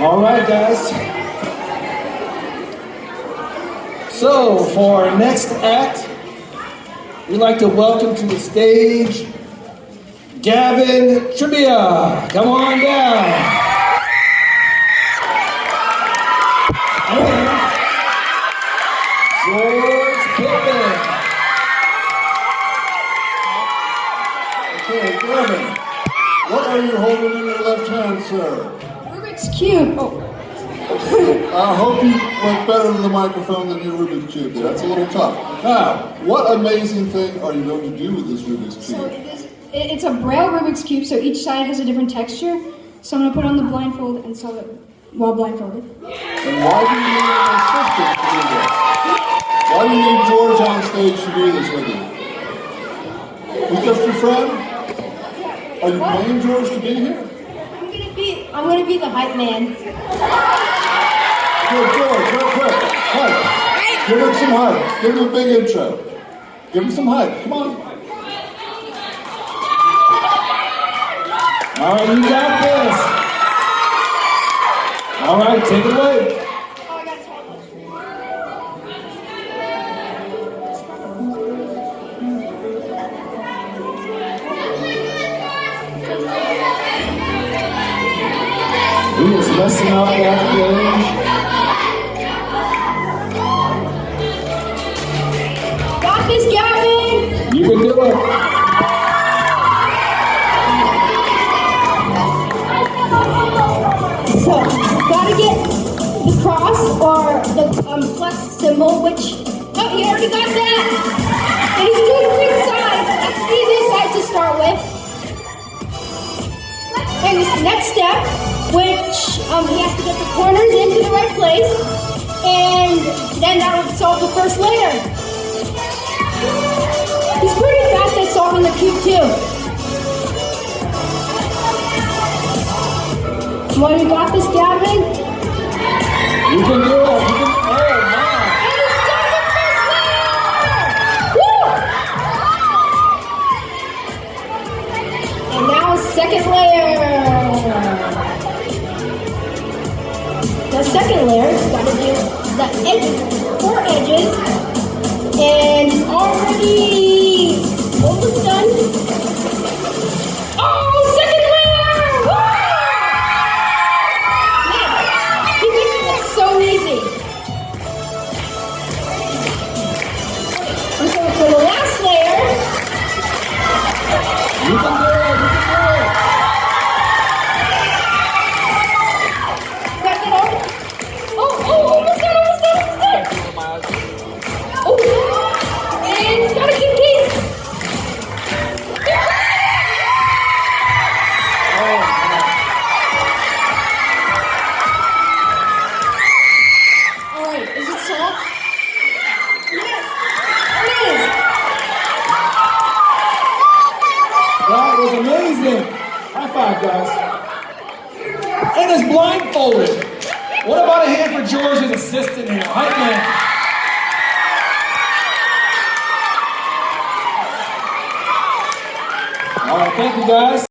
All right, guys. So, for our next act, we'd like to welcome to the stage Gavin Trivia. Come on down. And George Pittman. Okay, Gavin, what are you holding in your left hand, sir? Rubik's Cube. Oh. I hope you went better to the microphone than your Rubik's Cube there. That's a little tough. Now, what amazing thing are you going to do with this Rubik's Cube? So it's a Braille Rubik's Cube, so each side has a different texture. So I'm going to put on the blindfold and solve it while blindfolded. And why do you need an assistant to do this? Why do you need George on stage to do this with you? He's just your friend? Are you paying George to be here? I'm gonna be the hype man. Okay, George, real quick. Hype. Give him some hype. Give him a big intro. Give him some hype. Come on. All right, you got this. All right, take it away. Oh, I got to talk. He was messing up that game. Got this, Gavin! You can do it. So, gotta get the cross or the plus symbol, which, oh, he already got that! And he's doing three sides. That's the easiest side to start with. And this next step, which he has to get the corners into the right place, and then that will solve the first layer. He's pretty fast at solving the cube too. Well, you got this, Gavin? You can do it. You can, oh, man. And he's done the first layer! Woo! And now second layer. The second layer is got to do the edges, 4 edges, and it's already almost done. Oh, second layer! Woo! Man, he makes it look so easy. And so for the last layer, You can do it. You can do it. almost done. Oh, and he's got a good case. All right, is it solved? Yes, it is. That was amazing. High five, guys. And it's blindfolded. What about a hand for George's assistant here? Hype man. All right, thank you, guys.